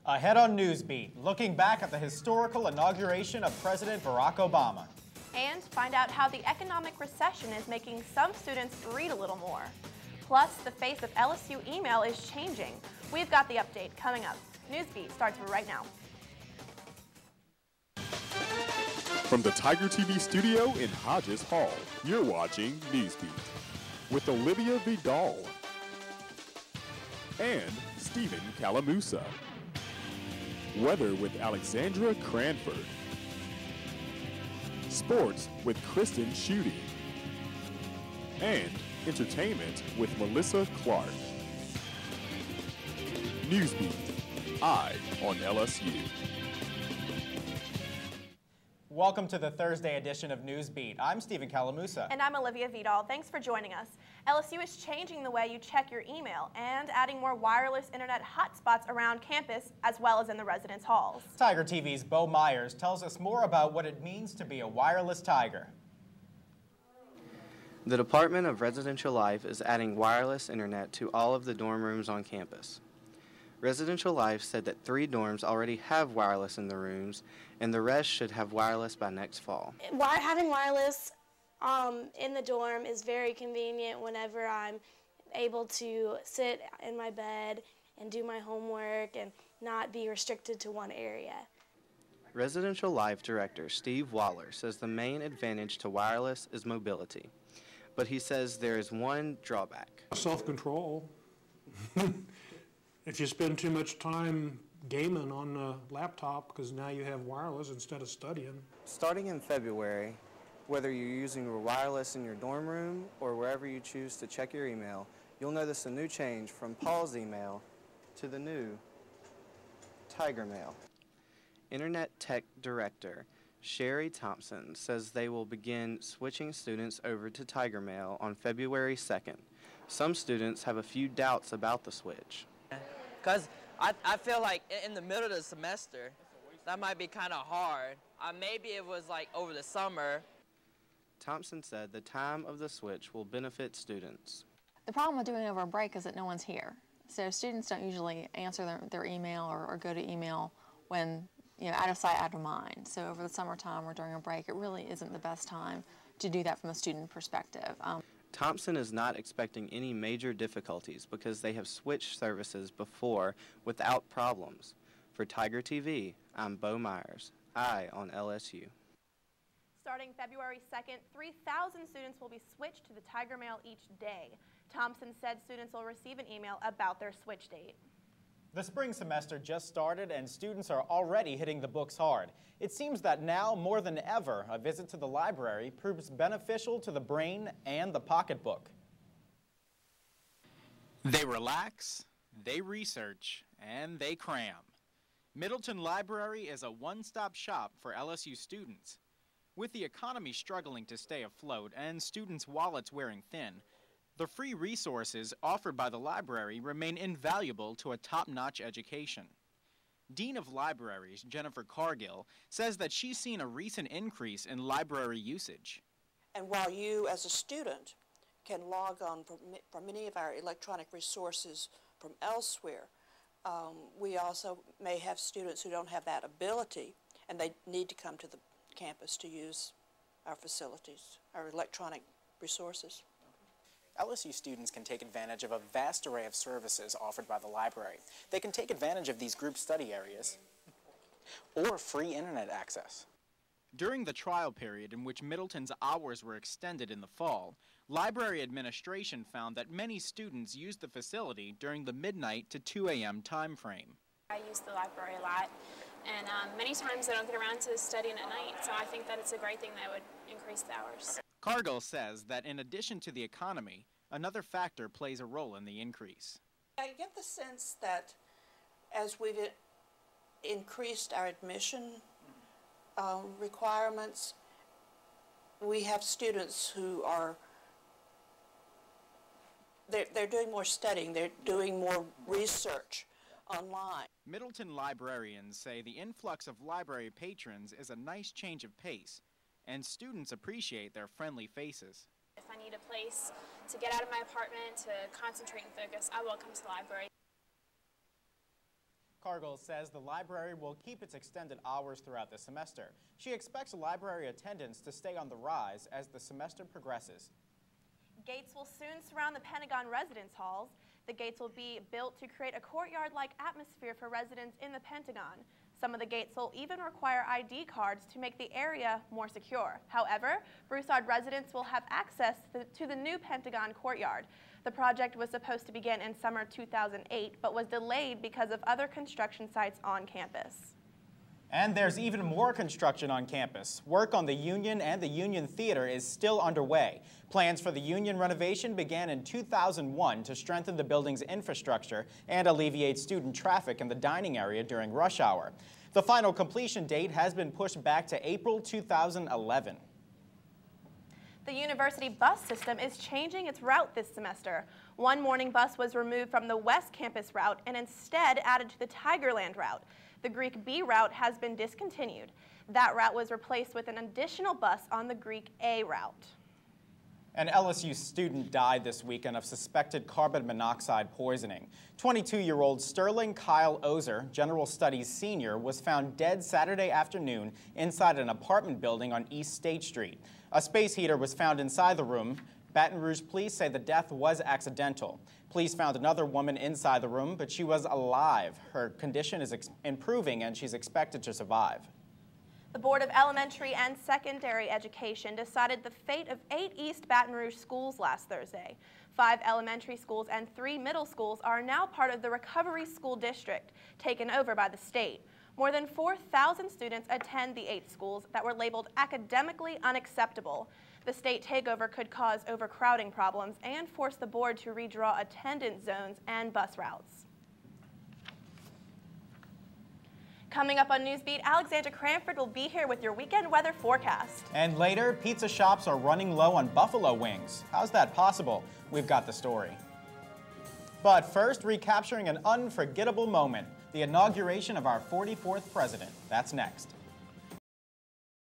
Ahead on Newsbeat, looking back at the historical inauguration of President Barack Obama. And find out how the economic recession is making some students read a little more. Plus, the face of LSU email is changing. We've got the update coming up. Newsbeat starts right now. From the Tiger TV studio in Hodges Hall, you're watching Newsbeat with Olivia Vidal and Stephen Calamusa. Weather with Alexandra Cranford. Sports with Kristen Schutte. And entertainment with Melissa Clark. Newsbeat, Eye on LSU. Welcome to the Thursday edition of Newsbeat. I'm Stephen Calamusa. And I'm Olivia Vidal. Thanks for joining us. LSU is changing the way you check your email and adding more wireless internet hotspots around campus as well as in the residence halls. Tiger TV's Bo Myers tells us more about what it means to be a wireless Tiger. The Department of Residential Life is adding wireless internet to all of the dorm rooms on campus. Residential Life said that 3 dorms already have wireless in the rooms, and the rest should have wireless by next fall. Having wireless in the dorm is very convenient whenever I'm able to sit in my bed and do my homework and not be restricted to one area. Residential Life Director Steve Waller says the main advantage to wireless is mobility, but he says there is one drawback. Self-control. If you spend too much time gaming on the laptop because now you have wireless instead of studying. Starting in February, whether you're using your wireless in your dorm room or wherever you choose to check your email, you'll notice a new change from Paul's email to the new Tiger Mail. Internet Tech Director Sherry Thompson says they will begin switching students over to Tiger Mail on February 2nd. Some students have a few doubts about the switch. Because I feel like in the middle of the semester, that might be kind of hard. Maybe it was like over the summer. Thompson said the time of the switch will benefit students. The problem with doing it over a break is that no one's here. So students don't usually answer their email or go to email when, out of sight, out of mind. So over the summertime or during a break, it really isn't the best time to do that from a student perspective. Thompson is not expecting any major difficulties because they have switched services before without problems. For Tiger TV, I'm Bo Myers, Eye on LSU. Starting February 2nd, 3,000 students will be switched to the Tiger Mail each day. Thompson said students will receive an email about their switch date. The spring semester just started and students are already hitting the books hard. It seems that now more than ever, a visit to the library proves beneficial to the brain and the pocketbook. They relax, they research, and they cram. Middleton Library is a one-stop shop for LSU students. With the economy struggling to stay afloat and students' wallets wearing thin, the free resources offered by the library remain invaluable to a top-notch education. Dean of Libraries, Jennifer Cargill, says that she's seen a recent increase in library usage. And while you, as a student, can log on from many of our electronic resources from elsewhere, we also may have students who don't have that ability, and they need to come to the campus to use our facilities, our electronic resources. LSU students can take advantage of a vast array of services offered by the library. They can take advantage of these group study areas or free internet access. During the trial period in which Middleton's hours were extended in the fall, library administration found that many students used the facility during the midnight to 2 a.m. time frame. I use the library a lot, and many times I don't get around to studying at night, so I think that it's a great thing that would increase the hours. Cargill says that in addition to the economy, another factor plays a role in the increase. I get the sense that as we've increased our admission requirements, we have students who are, they're doing more studying, they're doing more research online. Middleton librarians say the influx of library patrons is a nice change of pace, and students appreciate their friendly faces. If I need a place to get out of my apartment, to concentrate and focus, I will come to the library. Cargill says the library will keep its extended hours throughout the semester. She expects library attendance to stay on the rise as the semester progresses. Gates will soon surround the Pentagon residence halls. The gates will be built to create a courtyard-like atmosphere for residents in the Pentagon. Some of the gates will even require ID cards to make the area more secure. However, Broussard residents will have access to the new Pentagon courtyard. The project was supposed to begin in summer 2008, but was delayed because of other construction sites on campus. And there's even more construction on campus. Work on the Union and the Union Theater is still underway. Plans for the Union renovation began in 2001 to strengthen the building's infrastructure and alleviate student traffic in the dining area during rush hour. The final completion date has been pushed back to April 2011. The university bus system is changing its route this semester. One morning bus was removed from the West Campus route and instead added to the Tigerland route. The Greek B route has been discontinued. That route was replaced with an additional bus on the Greek A route. An LSU student died this weekend of suspected carbon monoxide poisoning. 22-year-old Sterling Kyle Ozer, General Studies senior, was found dead Saturday afternoon inside an apartment building on East State Street. A space heater was found inside the room. Baton Rouge police say the death was accidental. Police found another woman inside the room, but she was alive. Her condition is improving and she's expected to survive. The Board of Elementary and Secondary Education decided the fate of 8 East Baton Rouge schools last Thursday. 5 elementary schools and 3 middle schools are now part of the Recovery School District, taken over by the state. More than 4,000 students attend the 8 schools that were labeled academically unacceptable. The state takeover could cause overcrowding problems and force the board to redraw attendance zones and bus routes. Coming up on Newsbeat, Alexandra Cranford will be here with your weekend weather forecast. And later, pizza shops are running low on buffalo wings. How's that possible? We've got the story. But first, recapturing an unforgettable moment, the inauguration of our 44th president. That's next.